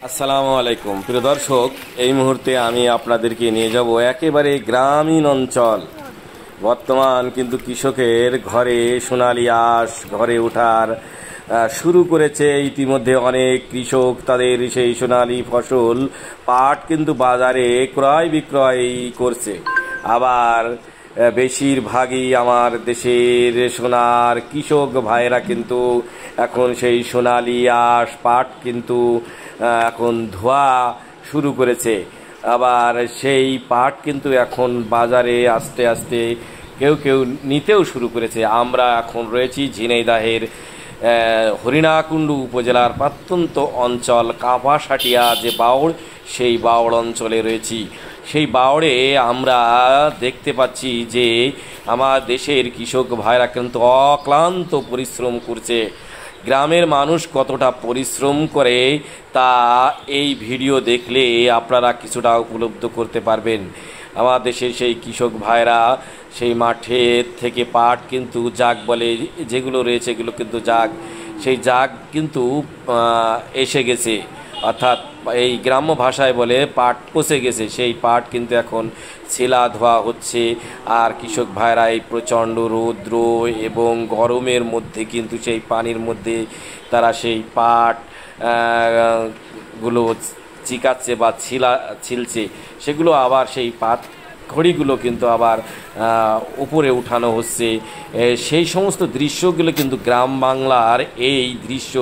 আসসালামু আলাইকুম প্রিয় দর্শক, এই মুহূর্তে আমি আপনাদেরকে নিয়ে যাব একেবারে গ্রামীণ অঞ্চল। বর্তমান কিন্তু কৃষকের ঘরে সোনালী আঁশ ঘরে ওঠার শুরু করেছে। ইতিমধ্যে অনেক কৃষক তাদের সেই সোনালী ফসল পাট কিন্তু বাজারে ক্রয় বিক্রয় করছে। আবার বেশিরভাগই আমার দেশের সোনার কৃষক ভাইয়েরা কিন্তু এখন সেই সোনালী আঁশ পাট কিন্তু এখন ধোয়া শুরু করেছে। আবার সেই পাট কিন্তু এখন বাজারে আস্তে আস্তে কেউ কেউ নিতেও শুরু করেছে। আমরা এখন রয়েছি ঝিনাইদহের হরিণাকুণ্ডু উপজেলার প্রত্যন্ত অঞ্চল কাপাসাটিয়া যে বাওড়, সেই বাওড় অঞ্চলে রয়েছি। সেই বাওড়ে আমরা দেখতে পাচ্ছি যে আমার দেশের কৃষক ভাইরা কিন্তু অক্লান্ত পরিশ্রম করছে। গ্রামের মানুষ কতটা পরিশ্রম করে তা এই ভিডিও দেখলে আপনারা কিছুটা উপলব্ধ করতে পারবেন। আমার দেশের সেই কৃষক ভাইরা সেই মাঠের থেকে পাট কিন্তু জাগ বলে যেগুলো রয়েছে, এগুলো কিন্তু জাগ, সেই জাগ কিন্তু এসে গেছে, অর্থাৎ এই গ্রাম্য ভাষায় বলে পাট পচে গেছে। সেই পাট কিন্তু এখন ছেলা ধোয়া হচ্ছে। আর কৃষক ভাইরা এই প্রচণ্ড রৌদ্র এবং গরমের মধ্যে কিন্তু সেই পানির মধ্যে তারা সেই পাট গুলো চিকাচ্ছে বা ছিলছে। সেগুলো আবার সেই পাট খড়িগুলো কিন্তু আবার উপরে উঠানো হচ্ছে। সেই সমস্ত দৃশ্যগুলো কিন্তু গ্রাম বাংলার এই দৃশ্য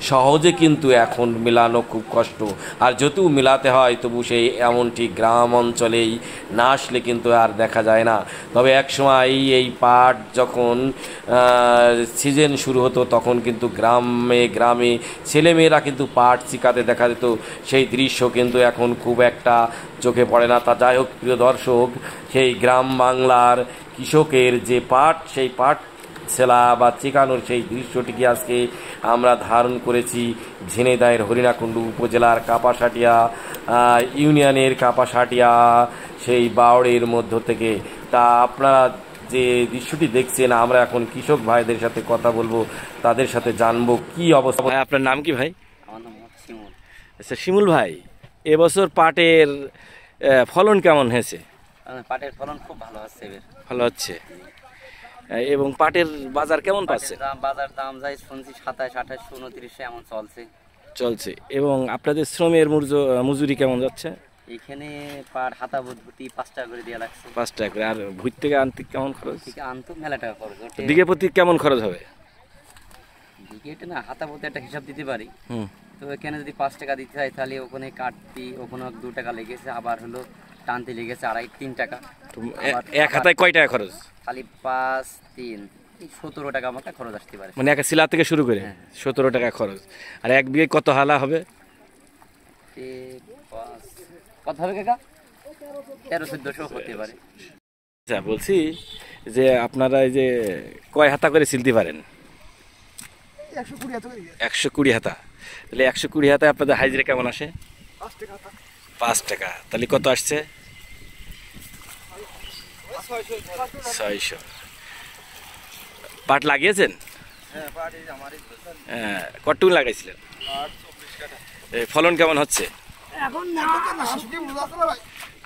সহজে কিন্তু এখন মেলানো খুব কষ্ট। আর যদিও মেলাতে হয় তবু সেই এমনটি গ্রাম অঞ্চলেই না আসলে কিন্তু আর দেখা যায় না। তবে একসময় এই পাট যখন সিজন শুরু হতো তখন কিন্তু গ্রামে গ্রামে ছেলেমেয়েরা কিন্তু পাট চিকাতে দেখা যেত। সেই দৃশ্য কিন্তু এখন খুব একটা চোখে পড়ে না। তা যাই হোক প্রিয় দর্শক, সেই গ্রাম বাংলার কৃষকের যে পাট, সেই পাট ছেলা বা চিকানোর সেই দৃশ্যটিকে আজকে আমরা ধারণ করেছি ঝিনাইদহের হরিণাকুণ্ডু উপজেলার কাপাসাটিয়া ইউনিয়নের কাপাসাটিয়া সেই বাওড়ের মধ্য থেকে। তা আপনারা যে দৃশ্যটি দেখছেন, আমরা এখন কৃষক ভাইদের সাথে কথা বলবো, তাদের সাথে জানবো কি অবস্থা। ভাই, আপনার নাম কি ভাই? আমার নাম শিমুল। আচ্ছা শিমুল ভাই, এবছর পাটের ফলন কেমন হয়েছে? পাটের ফলন খুব ভালো হচ্ছে, ভালো হচ্ছে। এবং পাটের বাজার কেমন পাচ্ছে? বাজার দাম যাই শুনছি 27, 28, 29 এমন চলছে। এবং আপনাদের শ্রমের মজুরি কেমন যাচ্ছে? এখানে পাট হাতা ভুতি 5 টাকা করে দেওয়া লাগছে। 5 টাকা করে। আর ভুট থেকে আনতে কেমন খরচ? আনতো মেলা টাকা খরচ। বিঘে প্রতি কেমন খরচ হবে? বিঘেটা না, হাতা ভুতি একটা হিসাব দিতে পারি। তো এখানে যদি 5 টাকা দিতে হয় তাহলে ওখানে কাটতি ওখানে 2 টাকা লেগেছে, আবার হলো টানতে লেগেছে 2.5-3 টাকা। এক হাতায় কয় টাকা খরচ? খালি 5, 3, 17 টাকা আমাকে খরচ আসতে পারে। মানে এক শিলা থেকে শুরু করে 17 টাকা খরচ। আর এক বিঘে কত হালা হবে? কত হবে কাকা? 1300-1400 হতে পারে। আচ্ছা, বলছি যে আপনারা এই যে কয় হাতা করে সিলতে পারেন? 120 হাতা। তাহলে 120 হাতায় আপনাদের হাজিরা কেমন আসে? 5 টাকা। তাহলে কত আসছে? 600। পাট লাগিয়েছেন? হ্যাঁ, কতটুকু লাগাইছিলেন? ফলন কেমন হচ্ছে?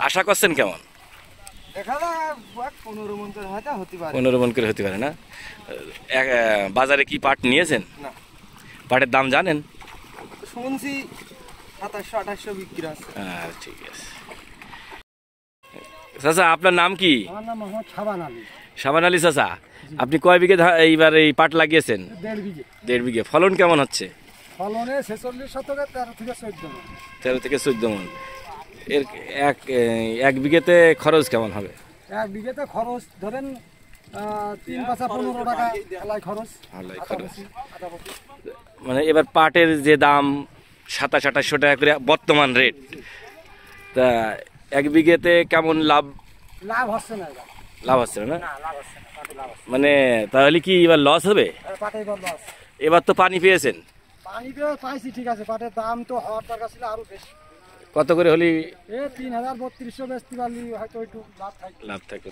আশা করছেন কেমন? 15 মণ করে হতে পারে না? বাজারে কি পাট নিয়েছেন? পাটের দাম জানেন? শুনছি 2700-2800 বিক্রি আছে। ঠিক আছে। চাচা, আপনার নাম কি? আমার নাম মোহাম্মদ শাবান আলী। শাবান আলী চাচা, আপনি কয় বিঘে এইবার এই পাট লাগিয়েছেন? 1.5 বিঘে। 1.5 বিঘে। ফলন কেমন হচ্ছে? ফলনে 46 শতকে 13 থেকে 14 মণ। 13 থেকে 14 মণ। এর এক বিঘেতে খরচ কেমন হবে? 1 বিঘেতে খরচ ধরেন 3-15 টাকা হালাই খরচ। মানে এবার পাটের যে দাম 2700-2800 টাকা করে বর্তমান রেট, তা 1 বিঘেতে কেমন লাভ হচ্ছে না? লাভ হচ্ছে না? মানে তাহলে কি এবার লস হবে? এবার তো পানি পেয়েছেন? পানি পাইছি ঠিক আছে, পাটের দাম তো হওয়ার দরকার ছিল আরো বেশি। কত করে হলে? 3000-3200 বেচতে পারলে হয়তো একটু লাভ থাকে।